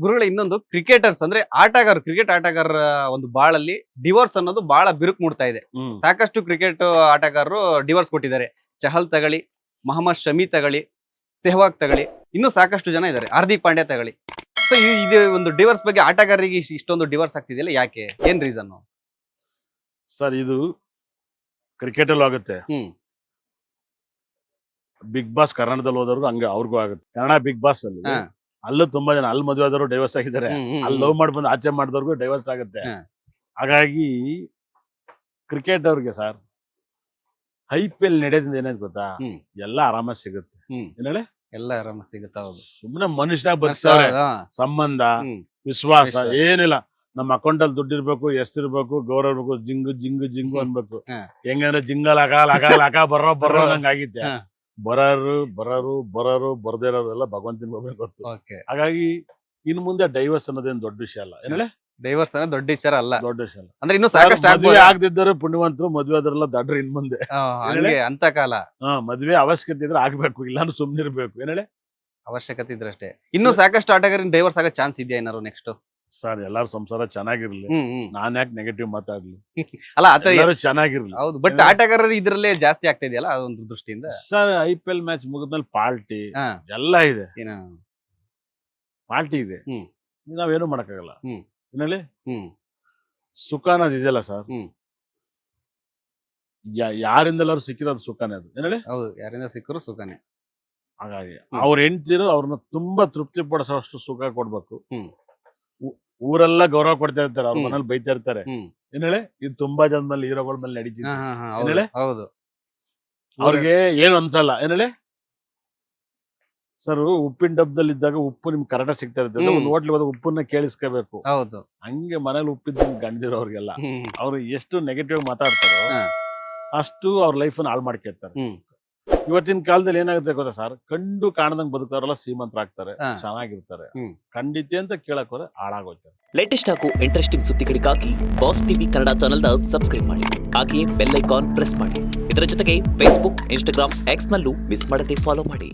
ಗುರುಗಳೇ ಇನ್ನೊಂದು ಕ್ರಿಕೆಟರ್ಸ್ ಅಂದ್ರೆ ಕ್ರಿಕೆಟ್ ಆಟಗಾರರ ಒಂದು ಬಾಳಲ್ಲಿ ಡಿವೋರ್ಸ್ ಅನ್ನೋದು ಬಹಳ ಬಿರುಕು ಮೂಡ್ತಾ ಇದೆ. ಸಾಕಷ್ಟು ಕ್ರಿಕೆಟ್ ಆಟಗಾರರು ಡಿವೋರ್ಸ್ ಕೊಟ್ಟಿದ್ದಾರೆ. ಚಹಲ್ ತಗಳಿ, ಮೊಹಮ್ಮದ್ ಶಮಿ ತಗಳಿ, ಸೆಹ್ವಾಗ್ ತಗಳಿ, ಇನ್ನೂ ಸಾಕಷ್ಟು ಜನ ಇದ್ದಾರೆ. ಹಾರ್ದಿಕ್ ಪಾಂಡ್ಯ ತಗಳಿ. ಸೊ ಇದು ಒಂದು ಡಿವೋರ್ಸ್ ಬಗ್ಗೆ ಆಟಗಾರರಿಗೆ ಇಷ್ಟೊಂದು ಡಿವೋರ್ಸ್ ಆಗ್ತಿದೆಯಲ್ಲ, ಯಾಕೆ? ಏನ್ ರೀಸನ್? ಸರ್, ಇದು ಕ್ರಿಕೆಟ್ ಅಲ್ಲೂ ಆಗುತ್ತೆ. ಬಿಗ್ ಬಾಸ್ ಕನ್ನಡದಲ್ಲಿ ಹೋದವ್ರಿಗೂ ಹಂಗೆ ಅವ್ರಿಗೂ ಆಗುತ್ತೆ. ಕನ್ನಡ ಬಿಗ್ ಬಾಸ್ ಅಲ್ಲಿ ಅಲ್ಲೂ ತುಂಬಾ ಜನ ಅಲ್ಲಿ ಮದುವೆ ಆದವರು ಡೈವರ್ಸ್ ಆಗಿದ್ದಾರೆ. ಅಲ್ಲಿ ಲವ್ ಮಾಡ್ಬಂದು ಆಚೆ ಮಾಡಿದವ್ರಿಗೂ ಡೈವರ್ಸ್ ಆಗುತ್ತೆ. ಹಾಗಾಗಿ ಕ್ರಿಕೆಟ್ ಅವ್ರಿಗೆ ಸರ್ IPL ನಡೆಯೋದ್ರಿಂದ ಏನಾಯ್ತು ಗೊತ್ತಾ, ಎಲ್ಲ ಆರಾಮಾಗಿ ಸಿಗುತ್ತೆ. ಏನ್ ಹೇಳಿ, ಎಲ್ಲ ಆರಾಮ ಸಿಗುತ್ತಾ? ಹೌದು. ಸುಮ್ಮನೆ ಮನುಷ್ಯನಾಗ ಬದುಕ್ತಾರೆ. ಸಂಬಂಧ, ವಿಶ್ವಾಸ ಏನಿಲ್ಲ. ನಮ್ಮ ಅಕೌಂಟ್ ಅಲ್ಲಿ ದುಡ್ಡು ಇರ್ಬೇಕು, ಎಷ್ಟಿರ್ಬೇಕು, ಗೌರವ ಇರ್ಬೇಕು, ಜಿಂಗು ಜಿಂಗು ಜಿಂಗು ಅನ್ಬೇಕು. ಹೆಂಗಂದ್ರೆ ಜಿಂಗಲ್ ಅಕಾಲ ಬರೋ ನಂಗೆ ಆಗಿತ್ತೆ. ಬರೋರು ಬರ್ದೇ ಇರೋರೆಲ್ಲ ಭಗವಂತನ ಒಬ್ಬನೇ ಗೊತ್ತು. ಹಾಗಾಗಿ ಇನ್ ಮುಂದೆ ಡೈವರ್ಸ್ ಅನ್ನೋದೇನು ದೊಡ್ಡ ವಿಷಯ ಅಲ್ಲ. ಏನೇಳೆ, ಡೈವರ್ಸ್ ಅನ್ನೋದು ದೊಡ್ಡ ವಿಚಾರ ಅಲ್ಲ. ದೊಡ್ಡ ವಿಷಯ ಅಲ್ಲ. ಅಂದ್ರೆ ಇನ್ನು ಸಾಕಷ್ಟು ಆಗದಿದ್ದರು ಪುಣ್ಯವಂತರು, ಮದ್ವೆ ಆದ್ರಲ್ಲ ದಡ್ರು. ಇನ್ ಮುಂದೆ ಅಂತ ಕಾಲ ಮದ್ವೆ ಅವಶ್ಯಕತೆ ಇದ್ರೆ ಆಗ್ಬೇಕು, ಇಲ್ಲಾಂದ್ರೆ ಸುಮ್ನಿರ್ಬೇಕು. ಏನೇಳೆ, ಅವಶ್ಯಕತೆ ಇದ್ರೆ ಅಷ್ಟೇ. ಇನ್ನು ಸಾಕಷ್ಟು ಆಟಗಾರರಿಗೆ ಡೈವರ್ಸ್ ಆಗೋ ಚಾನ್ಸ್ ಇದೆಯಾ ಏನಾರು ನೆಕ್ಸ್ಟ್? ಸರ್, ಎಲ್ಲಾರು ಸಂಸಾರ ಚೆನ್ನಾಗಿರ್ಲಿ. ನಾನ್ ಯಾಕೆ ನೆಗೆಟಿವ್ ಮಾತಾಡ್ಲಿ? ಅಲ್ಲ, ಆತರ ಚೆನ್ನಾಗಿರ್ಲಿ. ಹೌದು, ಬಟ್ ಆಟಗಾರರು ಇದ್ರಲ್ಲೇ ಜಾಸ್ತಿ ಆಗ್ತಾ ಇದೆಯಲ್ಲ, ಅದೊಂದು ದೃಷ್ಟಿಯಿಂದ. ಸರ್, IPL ಮ್ಯಾಚ್ ಮುಗಿದ್ಮೇಲೆ ಪಾರ್ಟಿ ಎಲ್ಲ ಇದೆ. ಪಾರ್ಟಿ ಇದೆ, ನಾವೇನು ಮಾಡಕ್ಕಾಗಲ್ಲ. ಏನೇಳಿ, ಸುಖ ಅನ್ನೋದು ಇದೆಯಲ್ಲ ಸರ್, ಯಾರಿಂದೆಲ್ಲರೂ ಸಿಕ್ಕಿರೋದು ಸುಖನೇ ಅದು. ಏನೇಳಿ, ಹೌದು, ಯಾರಿಂದ ಸಿಕ್ಕರು ಸುಖನೇ. ಹಾಗಾಗಿ ಅವ್ರ ಹೆಂಡ್ತಿರು ಅವ್ರನ್ನ ತುಂಬಾ ತೃಪ್ತಿ ಪಡಿಸೋಷ್ಟು ಸುಖ ಕೊಡ್ಬೇಕು. ಊರೆಲ್ಲ ಗೌರವ ಕೊಡ್ತಾ ಇರ್ತಾರೆ, ಅವ್ರ ಮನೇಲಿ ಬೈತಾ ಇರ್ತಾರೆ. ಏನೇಳೆ, ಇದು ತುಂಬಾ ಜನದ ಮೇಲೆ ಹೀರೋಗಳ ಮೇಲೆ ನಡೀತಿದೆ. ಏನೇಳೆ, ಹೌದು, ಅವ್ರಿಗೆ ಏನು ಅನ್ಸಲ್ಲ. ಏನೇಳೆ ಸರ್, ಉಪ್ಪಿನ ಡಬ್ಬದಲ್ಲಿ ಇದ್ದಾಗ ಉಪ್ಪು ನಿಮ್ಗೆ ಕರೆಕ್ಟ್ ಸಿಗ್ತಾ ಇರ್ತದೆ. ಒಂದು ಹೋಟ್ಲಿಗೆ ಹೋದಾಗ ಉಪ್ಪನ್ನ ಕೇಳಿಸ್ಕೋಬೇಕು. ಹೌದು, ಹಂಗೆ ಮನೇಲಿ ಉಪ್ಪಿದ್ದ ಗಂಡಿರೋರ್ಗೆಲ್ಲ ಅವ್ರು ಎಷ್ಟು ನೆಗೆಟಿವ್ ಮಾತಾಡ್ತಾರೋ ಅಷ್ಟು ಅವ್ರ ಲೈಫ್ ಹಾಳು ಮಾಡ್ಕೊಳ್ತಾರೆ. ಇವತ್ತಿನ ಕಾಲದಲ್ಲಿ ಏನಾಗುತ್ತೆ ಗೊತ್ತಾ ಸರ್, ಕಂಡು ಕಾಣದಂಗ್ ಬದುಕ್ತಾರಲ್ಲ ಶ್ರೀಮಂತರಾಗ್ತಾರೆ, ಚೆನ್ನಾಗಿರ್ತಾರೆ. ಖಂಡಿತ ಅಂತ ಕೇಳಕ್ ಹೋದ್ರೆ ಹಾಳಾಗೋಯ್ತಾರೆ. ಲೇಟೆಸ್ಟ್ ಹಾಗೂ ಇಂಟ್ರೆಸ್ಟಿಂಗ್ ಸುದ್ದಿಗಳಿಗಾಗಿ ಬಾಸ್ ಟಿವಿ ಕನ್ನಡ ಚಾನೆಲ್ನ ಸಬ್ಸ್ಕ್ರೈಬ್ ಮಾಡಿ. ಹಾಗೆಯೇ ಬೆಲ್ ಐಕಾನ್ ಪ್ರೆಸ್ ಮಾಡಿ. ಇದರ ಜೊತೆಗೆ ಫೇಸ್ಬುಕ್, ಇನ್ಸ್ಟಾಗ್ರಾಮ್, ಎಕ್ಸ್ ನಲ್ಲೂ ಮಿಸ್ ಮಾಡದೆ ಫಾಲೋ ಮಾಡಿ.